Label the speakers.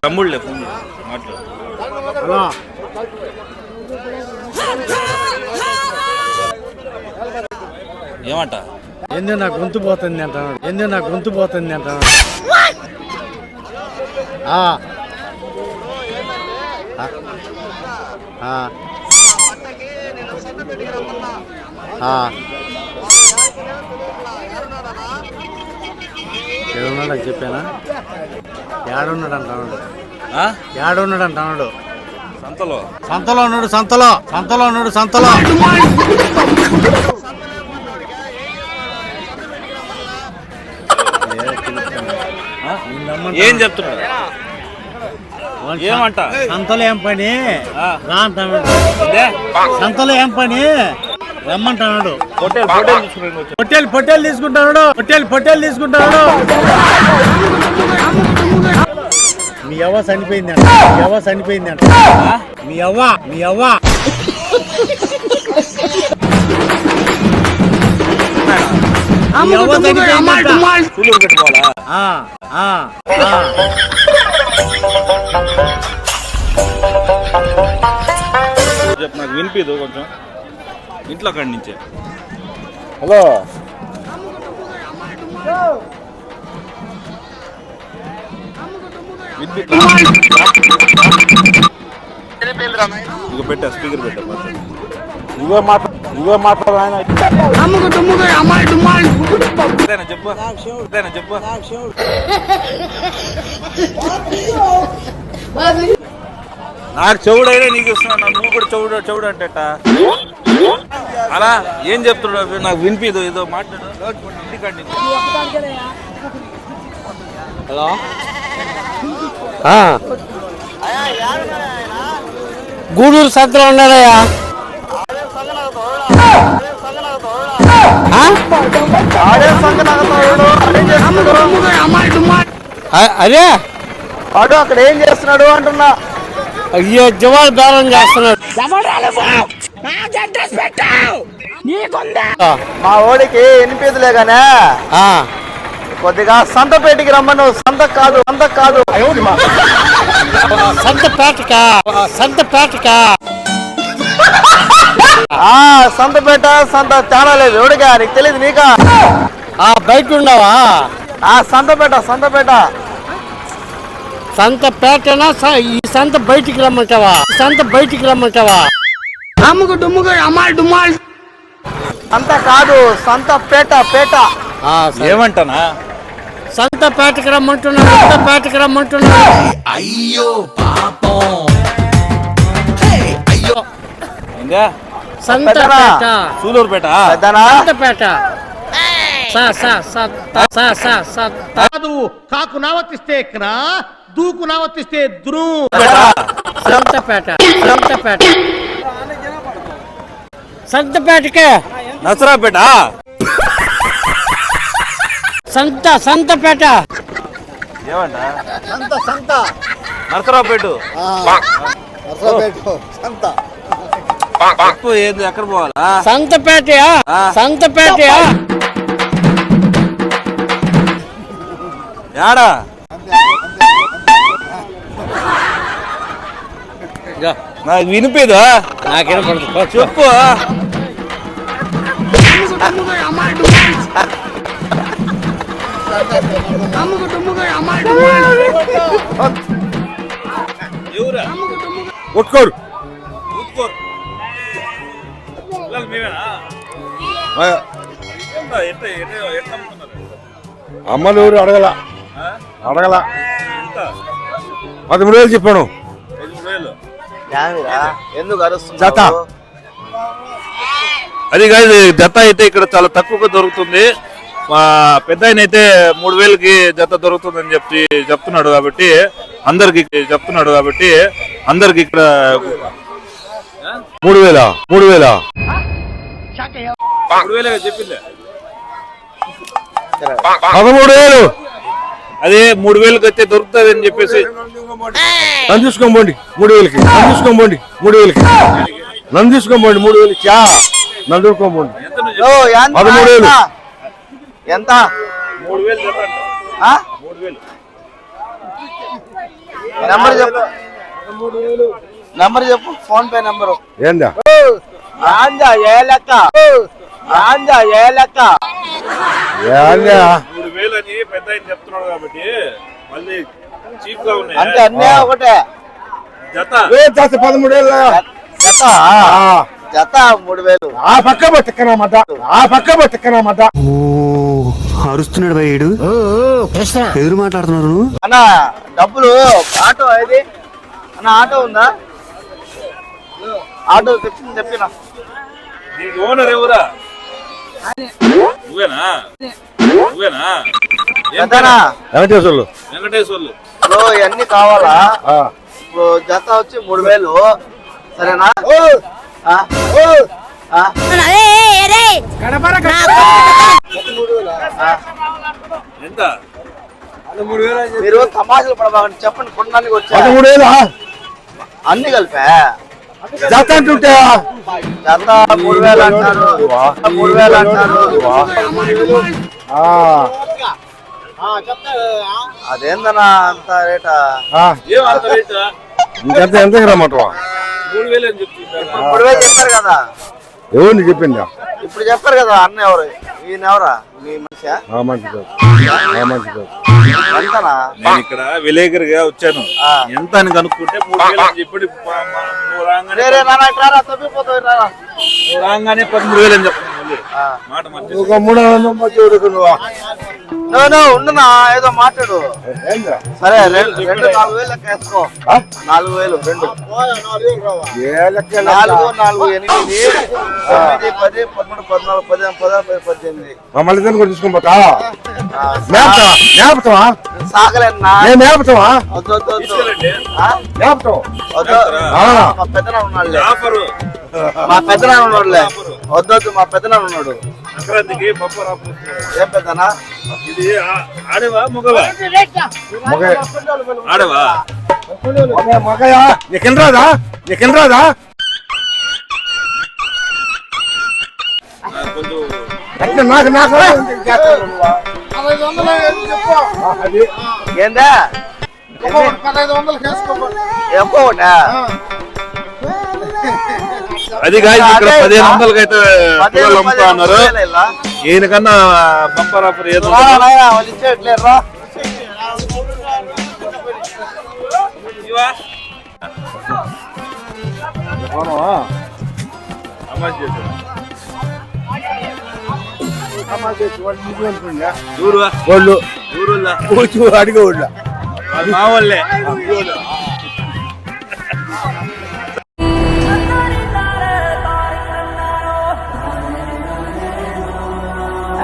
Speaker 1: తమ్ముళ్ళే phone మాట్లాడు.
Speaker 2: Hello
Speaker 1: ఏమంట
Speaker 2: ఎందుకు నాకు గొంతు పోతుంది అంటున్నాడు. ఎందుకు నాకు గొంతు పోతుంది అంటున్నాడు. ఏడున్నాడు అని చెప్పానా? ఏడున్నాడు అంటున్నాడు. ఏడున్నాడు అంటున్నాడు.
Speaker 1: సంతలో
Speaker 2: సంతలో ఉన్నాడు. సంతలో సంతలో ఉన్నాడు. సంతలో
Speaker 1: ఏం చెప్తున్నాడు? ఏమంట?
Speaker 2: సంతలో ఏం పని రా అంటున్నాడు. సంతలో ఏం పని రమ్మంటున్నాడు. పొట్టేలు తీసుకుంటాడు. పొట్టేలు తీసుకుంటాడు. మీ అవ్వ చనిపోయింది అంట. మీ అవ్వ చనిపోయింది అంట. మీ అవ్వ
Speaker 1: చెప్పు, నాకు వినిపిదు కొంచెం ఇంట్లో అక్కడి నుంచే.
Speaker 2: హలో
Speaker 1: ఇక పెట్టా, స్పీకర్ పెట్టా.
Speaker 2: నువ్వే మాట్లాడు ఆయన.
Speaker 1: చెప్పు చెప్పు. నాకు చెవుడైనా నీకు ఇస్తున్నా, నువ్వు కూడా చెవుడు అంటేట అలా ఏం చెప్తున్నాడు? నాకు వినిపిదు. ఏదో మాట్లాడు.
Speaker 2: హలో గూడూరు సంతలో ఉన్నారయ్యా. అదే
Speaker 3: వాడు అక్కడ ఏం చేస్తున్నాడు అంటున్నా.
Speaker 2: అయ్యో జవాలు బేరం చేస్తున్నాడు.
Speaker 3: మా ఓడికి ఎనిపిదిలే గానే కొద్దిగా సంతపేటకి రమ్మను. సంత కాదు
Speaker 2: సంతపేటకా
Speaker 3: సంతపేట సంత తేడా లేదు. ఎవడిగా నీకు తెలియదు? నీకా
Speaker 2: బయట ఉండవా?
Speaker 3: సంతపేట
Speaker 2: సంతపేటనా? ఈ సంత బయటికి రమ్మంటావా?
Speaker 3: అమ్ముకు డుమ్ముకు అమ్మాయి డుమ్మాయి. సంత కాదు, సంతపేట.
Speaker 1: ఏమంటానా?
Speaker 2: సంతపేటకి రమ్మంటున్నాడు.
Speaker 4: అయ్యో పాపం.
Speaker 2: సంతపేట
Speaker 1: సూలూరుపేట.
Speaker 2: సంతపేట.
Speaker 5: కాకు నావర్తిస్తే ఎక్కనా, దూకు నావర్తిస్తే దురు.
Speaker 2: సంతపేటకే
Speaker 1: నసరాపేట.
Speaker 2: సంతపేట.
Speaker 1: ఏమంటా?
Speaker 3: సంత
Speaker 1: నరసరావుపేట.
Speaker 3: సంత
Speaker 1: ఏంది? ఎక్కడ పోవాలా?
Speaker 2: సంతపేట.
Speaker 1: యాడా? నాకు వినిపిదా?
Speaker 2: నాకేం పడుతుంది
Speaker 1: చెప్పు.
Speaker 2: ఒట్టుకోరు. అమ్మలూరు అడగల 13,000 చెప్పాను.
Speaker 3: ఎందుకు అరుస్తుంది?
Speaker 2: జత
Speaker 1: అది కాదు, జత అయితే ఇక్కడ చాలా తక్కువగా దొరుకుతుంది. మా పెద్ద ఆయన అయితే 3,000కి జత దొరుకుతుందని చెప్తున్నాడు కాబట్టి అందరికి ఇక్కడ
Speaker 2: 3,000
Speaker 1: చెప్పింది.
Speaker 2: 13,000
Speaker 1: అదే 3,000కి అయితే దొరుకుతుంది అని చెప్పేసి
Speaker 2: నన్ను తీసుకోండి 3,000కి. నన్ను తీసుకోండి 3,000కి. నన్ను తీసుకోండి
Speaker 3: 13,000. ఎంత?
Speaker 1: 3,000 జత.
Speaker 3: 3,000 నెంబర్ చెప్పు, నెంబర్ చెప్పు, ఫోన్ పే నెంబరు.
Speaker 4: ఏందా
Speaker 3: ఏ లెక్క ఏ లెక్క?
Speaker 1: 3000 అని పెద్ద ఆయన చెప్తున్నాడు కాబట్టి మళ్ళీ చీప్ గా ఉన్నాయి.
Speaker 3: అంటే అన్నీ ఒకటే
Speaker 1: జత
Speaker 4: 13,000
Speaker 3: జత జత 3000.
Speaker 4: ఆ పక్క పట్టుకున్నామట
Speaker 6: అరుస్తున్నాడు భయ్యుడు ఎదురు మాట్లాడుతున్నారు.
Speaker 3: అన్న డబ్బులు ఆటో ఏది అన్న? ఆటో ఉందా? ఆటో చెప్పిన
Speaker 1: నీకు ఓనర్ ఎవరా? నువ్వేనా?
Speaker 3: ఎంతనా?
Speaker 4: వెంకటేశ్వర్లు
Speaker 1: వెంకటేశ్వర్లు.
Speaker 3: ఇప్పుడు ఇవన్నీ కావాలా? ఇప్పుడు జత వచ్చి 3000 సరేనా?
Speaker 1: ఎంత?
Speaker 3: మీరు తమాషలు పడబాగండి, చెప్పండి. కొనడానికి వచ్చా
Speaker 4: 13,000
Speaker 3: అన్ని కలిపా
Speaker 4: జత అంటుంటే
Speaker 3: జత 3000 అంటారు, 3000 అంటారు. అదేందన్నా అంత రేటా?
Speaker 1: ఏం అంత రేట్?
Speaker 4: ఇంకంత ఎంత రమ్మాట
Speaker 1: 3000 అని చెప్తున్నారు.
Speaker 3: 3000 చెప్పారు కదా,
Speaker 4: ఎవరిని చెప్పిందా?
Speaker 3: ఇప్పుడు చెప్పారు కదా. అన్న ఎవరు? ఈయన ఎవరా? మీ మనిషా?
Speaker 4: మంచిది
Speaker 3: ఎంతనా?
Speaker 1: నేను ఇక్కడ విలేకర్ గా వచ్చాను. ఎంత అని కనుక్కుంటే 3000 అని చెప్పి నువ్వు రాగానే 13,000 అని చెప్తాను. మాట మధ్య
Speaker 4: ఒక 300
Speaker 3: ఉండునా, ఏదో మాట్లాడు. సరే 4,000 లెక్క వేసుకో. 4,000 2 4 4 8 9 10 11 12 13 18.
Speaker 4: మమ్మల్ని కూడా తీసుకొని పోతా మేపుతావా?
Speaker 3: సాగలేనా?
Speaker 4: మేపుతావా?
Speaker 3: వద్దు వద్దు వద్దు.
Speaker 4: మేపుతావు
Speaker 3: మా పెద్దనాన్న ఉన్నాడులే,
Speaker 1: ఆఫరు
Speaker 3: మా పెద్దనాన్న ఉన్నాడులే. వద్దొద్దు, మా పెద్దనాన్న ఉన్నాడు.
Speaker 1: సంక్రాంతికి బొప్పర్ ఆఫర్.
Speaker 3: ఏం పెద్దనా?
Speaker 1: ఇది ఆడవా మగవా? ఆడవా?
Speaker 4: మగయా నీకెళ్ళ రాదా?
Speaker 1: కొంచెం
Speaker 4: నాకు
Speaker 3: ఏందా ఎక్కువ
Speaker 1: అది కాదు, ఇక్కడ 1500 అయితే పిల్లలు అమ్ముతా ఉన్నారు. ఈయనకన్నా బంపర్ ఆఫర్ ఏదో
Speaker 3: వాళ్ళు ఇచ్చేట్లేరా?
Speaker 4: వాళ్ళు
Speaker 1: ఊరులా
Speaker 4: అడిగే వాళ్ళు
Speaker 1: మా వాళ్ళే.